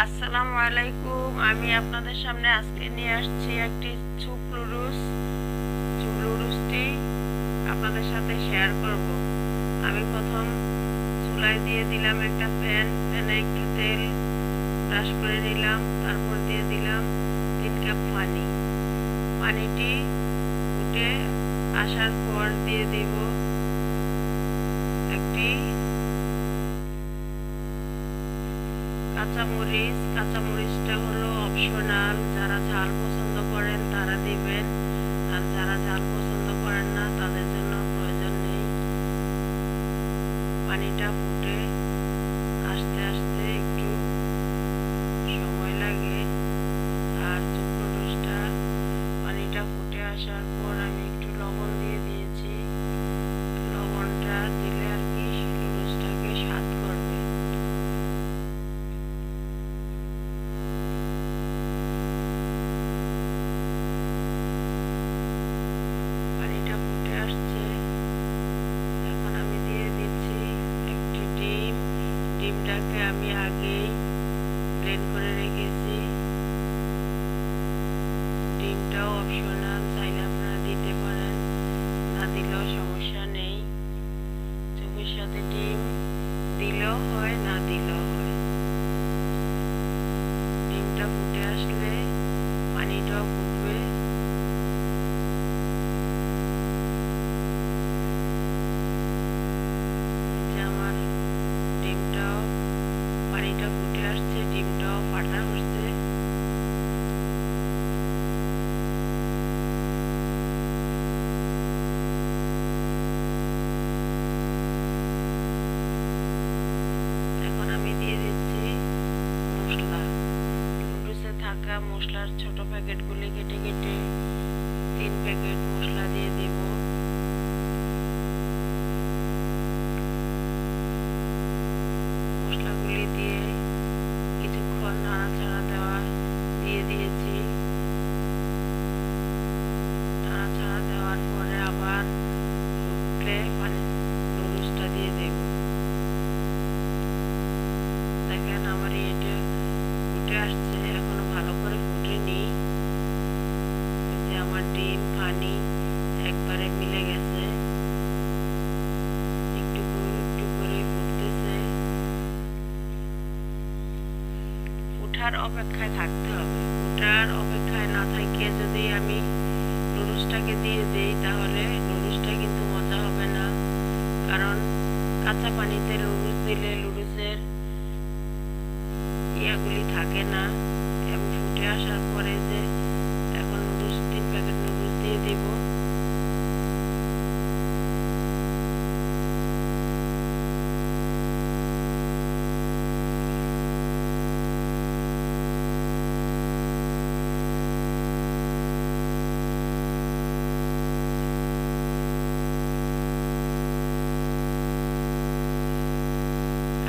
আসসালামু আলাইকুম। আমি আপনাদের সামনে আজকে নিয়ে আসছি একটি চুপ লুডুসটি আপনাদের সাথে শেয়ার করব। আমি প্রথম চুলায় দিয়ে দিলাম একটা প্যানে একটু তেল ব্রাশ করে নিলাম, তারপর দিয়ে দিলাম 3 কাপ পানিটি ফুটে আসার পর দিয়ে দিব একটি কাঁচামরিচটা হলো অপশনাল, যারা ঝাল পছন্দ করেন তারা দিবেন, আর যারা ঝাল পছন্দ করেন না তাদের জন্য প্রয়োজন নেই। পানিটা ফুটে আস্তে আস্তে একটু সময় লাগে। আর চুকরোটা পানিটা ফুটে আসার পর আমি একটু লবণ দিয়ে দিয়েছি। লবণটা দিলে আর কি লুডুসটাকে স্বাদ করবে। পানিটা ফুটে আসছে, এখন আমি দিয়ে দিচ্ছি একটি ডিমটাকে আমি আগেই ব্লেন্ড করে রেখেছি। ডিমটাও অপশনাল, চাইলে আপনারা দিতে পারেন, না দিলেও সমস্যা নেই। চুপের সাথে ডিম দিলেও হয়, না দিলেও হয়। ডিমটা ফুটে আসলে পানিটাও ফুটবে। আমার পানিটা ফুটে আসছে, ডিমটাও ফাটা হচ্ছে। এখন আমি দিয়ে দিচ্ছি মশলা। লুডুসে থাকা মশলার ছোট প্যাকেটগুলি কেটে 3 প্যাকেট মশলা দিয়ে দেব। মশলাগুলি দিয়ে কিছুক্ষণ নাড়াচাড়া দিয়ে দিয়েছি। নাড়াচাড়া দেওয়ার পরে আবার ফুটলে লুডুসটা দিয়ে দেব। দেখেন আমার এটা ফুটে আসছে, এখনো ভালো করে ফুটেনি। যে আমার ডিম পানি একবারে মিলে গেছে, একটু করে ফুটতেছে। ফুটার অপেক্ষায় থাকতে হবে। ফুটার অপেক্ষায় না থেকে যদি আমি লুডুসটাকে দিয়ে দিই তাহলে লুডুসটা কিন্তু মজা হবে না, কারণ কাঁচা পানিতে লুডুস দিলে লুডুসের ইয়াগুলি থাকে না। আমি ফুটে আসার পরে যে এখন 3 প্যাকেট নুডলস দিয়ে দিব।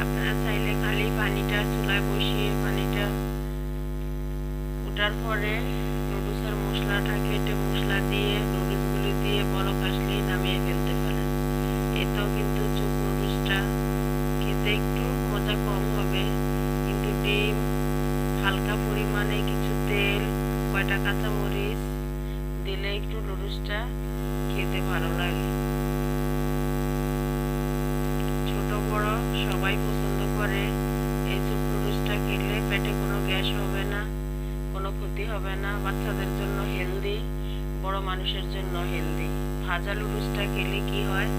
আপনারা চাইলে খালি পানিটা চুলায় বসিয়ে পানিটা ফুটার পরে নুডলসের মশলাটা কেটে মশলা দিয়ে নুডলসগুলি দিয়ে বলক আসলেই নামিয়ে ফেলতে পারেন। এতেও কিন্তু চুপ নুডলসটা খেতে একটু মজা কম হবে, কিন্তু ডিম, হালকা পরিমাণে কিছু তেল, কয়টা কাঁচামরিচ দিলে একটু নুডলসটা খেতে ভালো লাগে। ছোট বড় সবাই পছন্দ করে। এই চুপ নুডলসটা খেলে পেটে কোনো গ্যাস হবে না, কোনো ক্ষতি হবে না। বাচ্চাদের জন্য হেলদি, বড় মানুষের জন্য হেলদি। ভাজা লুডুসটা খেলে কি হয়,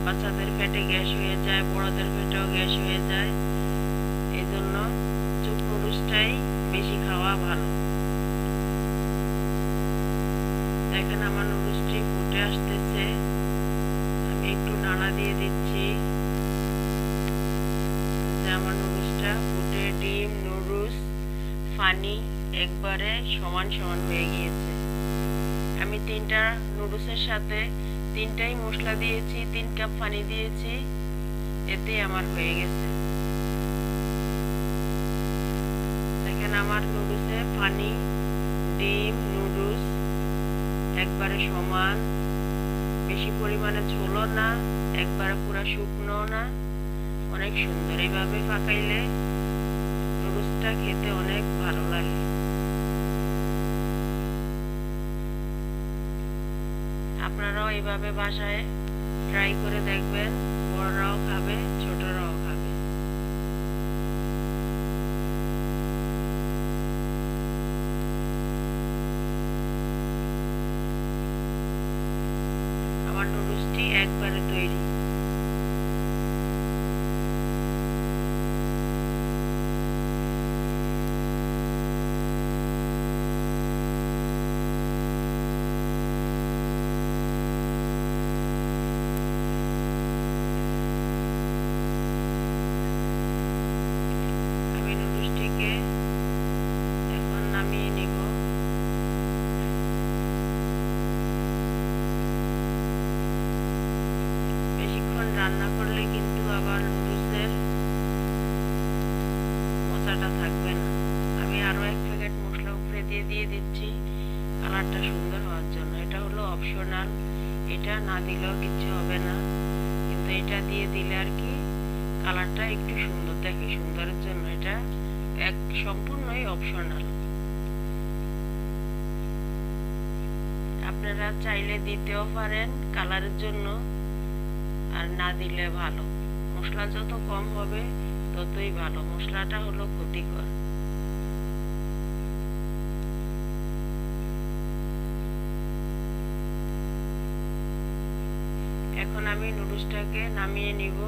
বাচ্চাদের পেটে গ্যাস হয়ে যায়, বড়দের পেটেও গ্যাস হয়ে যায়। এই জন্য চুপ লুডুসটাই বেশি খাওয়া ভালো। দেখেন আমার নুডলসটি ফুটে আসতেছে, আমি একটু নাড়া দিয়ে দিচ্ছি। যে আমার নুডলসটা ফুটে ডিম, নুডলস, পানি একবারে সমান হয়ে গিয়েছে। আমি 3টা নুডলসের সাথে 3টাই মশলা দিয়েছি, 3 কাপ পানি দিয়েছি, এতে আমার হয়ে গেছে। দেখেন আমার নুডলসে পানি, ডিম, নুডলস একবারে সমান, বেশি পরিমাণে ঝোলও না, একবারে পুরা শুকনো না, অনেক সুন্দর। এইভাবে পাকাইলে নুডলস নুডলসটা খেতে অনেক ভালো লাগে। আপনারাও এইভাবে বাসায় ট্রাই করে দেখবেন, বড়রাও খাবে, ছোটরাও খাবে। আমার নুডলসটি একবারে তৈরি। আমি নুডলসটিকে এখন নামিয়ে নিব। বেশিক্ষণ রান্না করলে কিন্তু আবার নুডলসের মশাটা থাকবে না। আমি আরো 1 প্যাকেট মশলা উপরে দিয়ে দিচ্ছি কালারটা সুন্দর হওয়ার জন্য। এটা হলো অপশনাল, এটা না দিলেও কিছু হবে না, কিন্তু এটা দিয়ে দিলে আর কি কালারটা একটু সুন্দর দেখে। সুন্দরের জন্য এটা সম্পূর্ণই অপশনাল। আপনারা চাইলে দিতেও পারেন কালারের জন্য, আর না দিলে ভালো। মশলা যত কম হবে ততই ভালো, মশলাটা হলো ক্ষতিকর। এখন আমি নুডলসটাকে নামিয়ে নিব।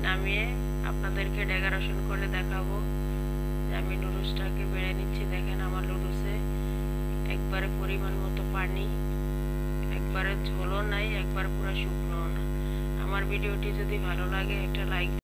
নামিয়ে আপনাদেরকে ডেকোরেশন করে দেখাবো যে আমি নুডলসটাকে বেড়ে নিচ্ছি। দেখেন আমার নুডলসে একবারে পরিমাণ মতো পানি, একবারে ঝোলও নাই, একবার পুরো শুকনো না। আমার ভিডিওটি যদি ভালো লাগে একটা লাইক